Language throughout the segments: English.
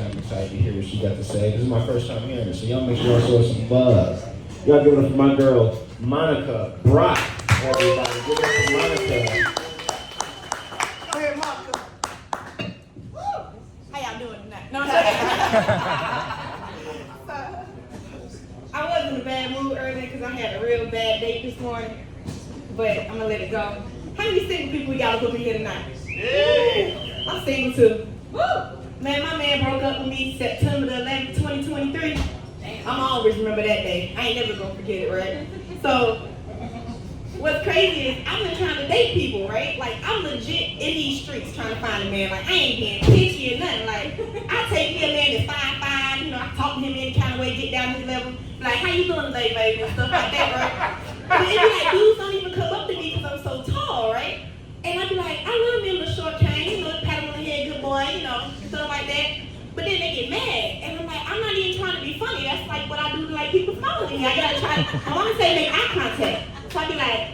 I'm excited to hear what she got to say. This is my first time hearing it, so y'all make sure y'all show us some buzz. Y'all give it up for my girl, Monica Brock. Everybody, give it up for Monica. Go ahead, Monica. How y'all doing tonight? No, I'm sorry. I was in a bad mood earlier because I had a real bad date this morning, but I'm gonna let it go. How many single people we got up in here tonight? Yeah. I'm single too. Woo! Man, my man broke up with me September the 11th, 2023. I'm always remember that day. I ain't never gonna forget it, right? So, what's crazy is I've been trying to date people, right? Like, I'm legit in these streets trying to find a man. Like, I ain't being pitchy or nothing. Like, I take me a man that's 5'5", you know, I talk to him any kind of way, get down his level. Like, how you doing today, baby? And stuff like that, right? But it be like, dudes don't even come up to me because I'm so tall, right? And I be like, I love me a little short cane, you know, pat him on the head, good boy, you know, stuff like that. But then they get mad, and I'm like, I'm not even trying to be funny. That's like what I do to like people following me. I gotta try. I want to say make eye contact. So I be like,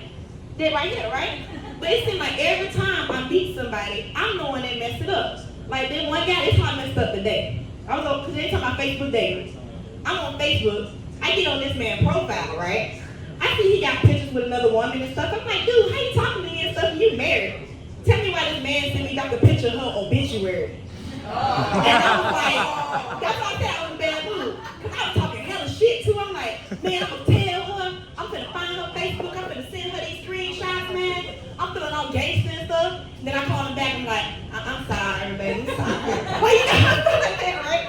they're right here, right? But it seems like every time I meet somebody, I'm the one that messed it up. Like that one guy, that's how I messed up today. I was on, because they talking about Facebook dating. I'm on Facebook. I get on this man's profile, right? I see he got pictures with another woman and stuff. I'm like, dude, how you talking to me and stuff? You married? Tell me why this man sent me like a picture of her obituary. And I was like, that's why I said I was in a bad mood. Because I was talking hella shit too. I'm like, man, I'm going to tell her. I'm going to find her Facebook. I'm going to send her these screenshots, man. I'm feeling all gangster and stuff. Then I call him back. I'm like, I'm sorry, baby. I'm sorry. Well, you know, I'm feeling like that, right?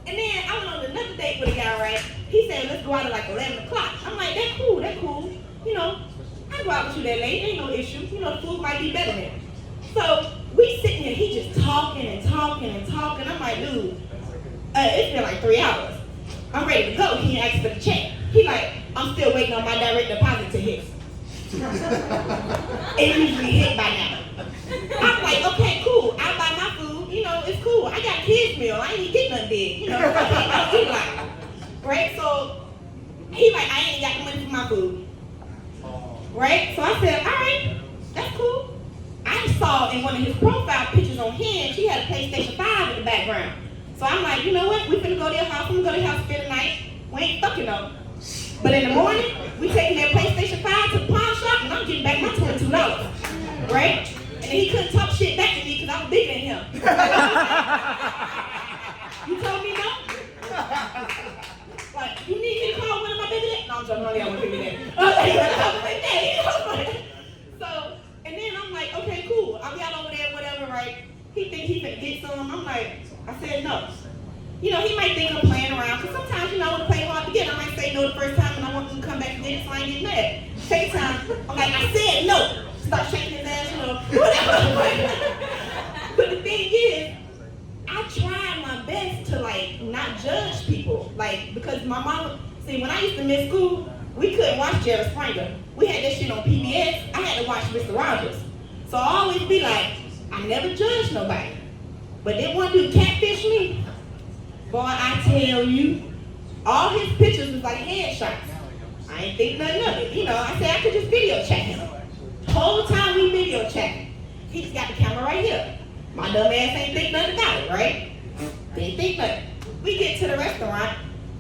And then I went on another date with a guy, right? He said, let's go out at like 11 o'clock. I'm like, that's cool. You know, I go out with you that late. Ain't no issue. You know, the food might be better than. So we sitting here, he just talking and talking and talking. I'm like, dude, it's been like 3 hours. I'm ready to go. He asked for the check. He like, I'm still waiting on my direct deposit to hit. It usually hit by now. I'm like, okay, cool. I buy my food. You know, it's cool. I got kids meal. I ain't even get nothing big. You know, I can't eat like. Right? So he like, I ain't got money for my food. Right? So I said, all right, that's cool. I saw in one of his profile pictures on him, she had a PlayStation 5 in the background. So I'm like, you know what? We finna go to their house. I'm gonna go to their house spend the night. We ain't fucking though. But in the morning, we taking that PlayStation 5 to the pawn shop and I'm getting back my $22. Right? And he couldn't talk shit back to me because I was bigger than him. You told me no? Like, you need me to call one of my baby daddy? No, I'm joking, I want to baby daddy. So, and then I'm like, okay, cool. I'll be out over there, whatever, right? He think he finna get some. I'm like, I said no. You know, he might think I'm playing around, because sometimes, you know, I want to play hard to get. I might say no the first time, and I want him to come back and get it, so I ain't get mad. Second time, I'm like, I said no. Start shaking his ass, you know, whatever. But the thing is, I tried my best to, like, not judge people. Like, because my mama, see, when I used to miss school, we couldn't watch Jerry Springer. We had that shit on PBS. I had to watch Mr. Rogers. So I always be like, I never judge nobody. But then one dude catfish me. Boy, I tell you, all his pictures was like headshots. I ain't think nothing of it. You know, I said I could just video chat him. Whole time we video chatting. He's got the camera right here. My dumb ass ain't think nothing about it, right? Didn't think nothing. We get to the restaurant.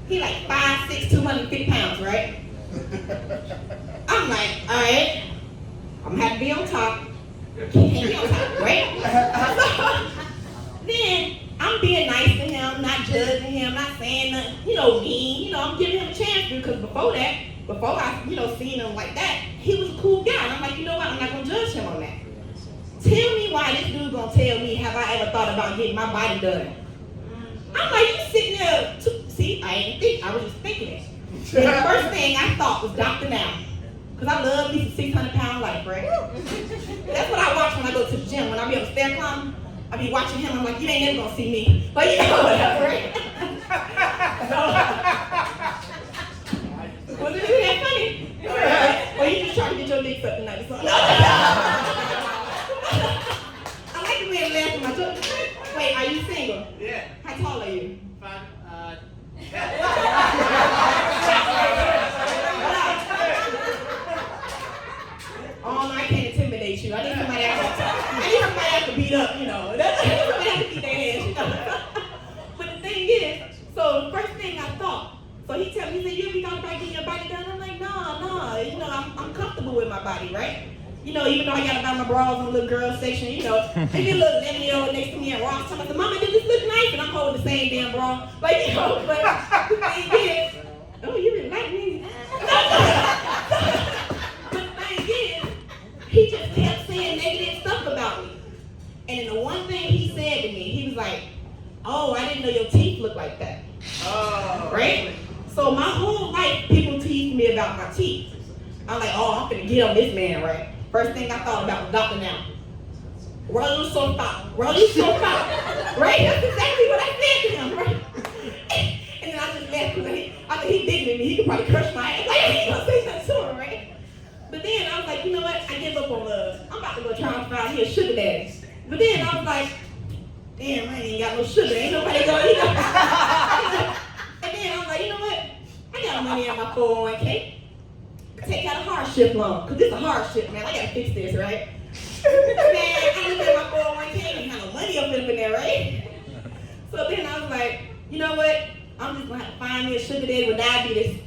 He like 5'6", 250 pounds, right? I'm like, all right, I'm gonna have to be on top. Can't be on top, right? So, then I'm being nice to him, not judging him, not saying nothing, you know, mean. You know, I'm giving him a chance because before I, you know, seen him like that, he was a cool guy. And I'm like, you know what? I'm not gonna judge him on that. Tell me why this dude gonna tell me, have I ever thought about getting my body done? I'm like, you sitting there, see, I ain't think, I was just thinking it. And the first thing I thought was Dr. Now. Because I love me some 600-pound life, right? That's what I watch when I go to the gym. When I be on the stair climb, I be watching him. I'm like, you ain't never gonna see me. But you know whatever, right? Was it that funny? Or you just trying to get your dick sucked tonight or something? I like the way I'm laughing my joke. Wait, are you single? Yeah. How tall are you? 5. Oh, no, I can't intimidate you. I need somebody I can beat up, you know. I need somebody I can beat their ass, you know. But So he tell me, he said, you ever thought about getting your body done? I'm like, no, you know, I'm comfortable with my body, right? You know, even though I gotta buy my bras in the little girl section, you know, maybe a little 11-year-old next to me at Ross talking about, Mama, does this look nice? And I'm holding the same damn bra. Like, you know, but the thing is, oh, you really like me? But the thing is, he just kept saying negative stuff about me. And then the one thing he said to me, he was like, oh, I didn't know your teeth looked like that. Oh. Right? So my whole life, people teased me about my teeth. I'm like, oh, I'm finna get on this man, right? First thing I thought about was Dr. Now. Roll you so far. Roll you so far. Right? That's exactly what I said to him, right? And then I just laughed because I think he digging me. He could probably crush my ass. Like, I ain't gonna say nothing to him, right? But then I was like, you know what? I give up on love. I'm about to go try and find me a sugar daddy. But then I was like, damn, I ain't got no sugar. Ain't nobody gonna eat it. And then I was like, you know what? I got money in my 401k. Take out a hardship loan, because this is a hardship, man. I gotta fix this, right? Man, I looked at my 401k and had no money up in there, right? So then I was like, you know what? I'm just gonna have to find me a sugar daddy with diabetes.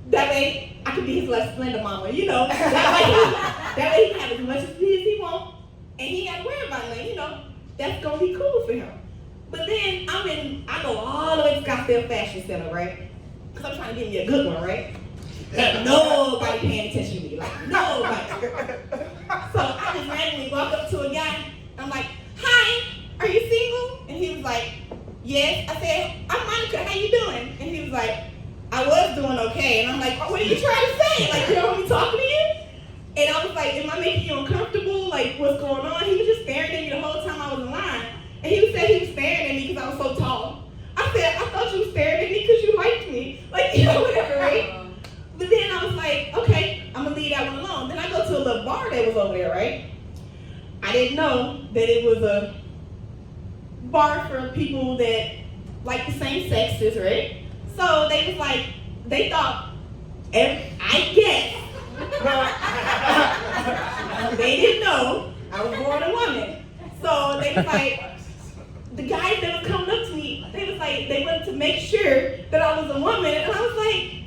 That way I could be his little Splendor mama, you know? That way he can have as much as he wants, and he ain't gotta worry about nothing, you know? That's gonna be cool for him. But then I go all the way to Scottsdale Fashion Center, right? Because I'm trying to get me a good one, right? And nobody paying attention to me, like nobody. So I just randomly walk up to a guy. I'm like, hi, are you single? And he was like, yes. I said, I'm Monica, how you doing? And he was like, I was doing okay. And I'm like, what are you trying to say? Like, you don't want me talking to you? And I was like, am I making you uncomfortable? Like, what's going on? He was just staring at me the whole time I was in line. And he said he was staring at me because I was so tall. I said, I thought you were staring at me because you liked me. Like, you know, whatever, right? But then I was like, okay, I'm gonna leave that one alone. Then I go to a little bar that was over there, right? I didn't know that it was a bar for people that like the same sexes, right? So they was like, they thought, I guess, they didn't know I was born a woman. So they was like, the guys that was coming up to me, they was like, they wanted to make sure that I was a woman. And I was like,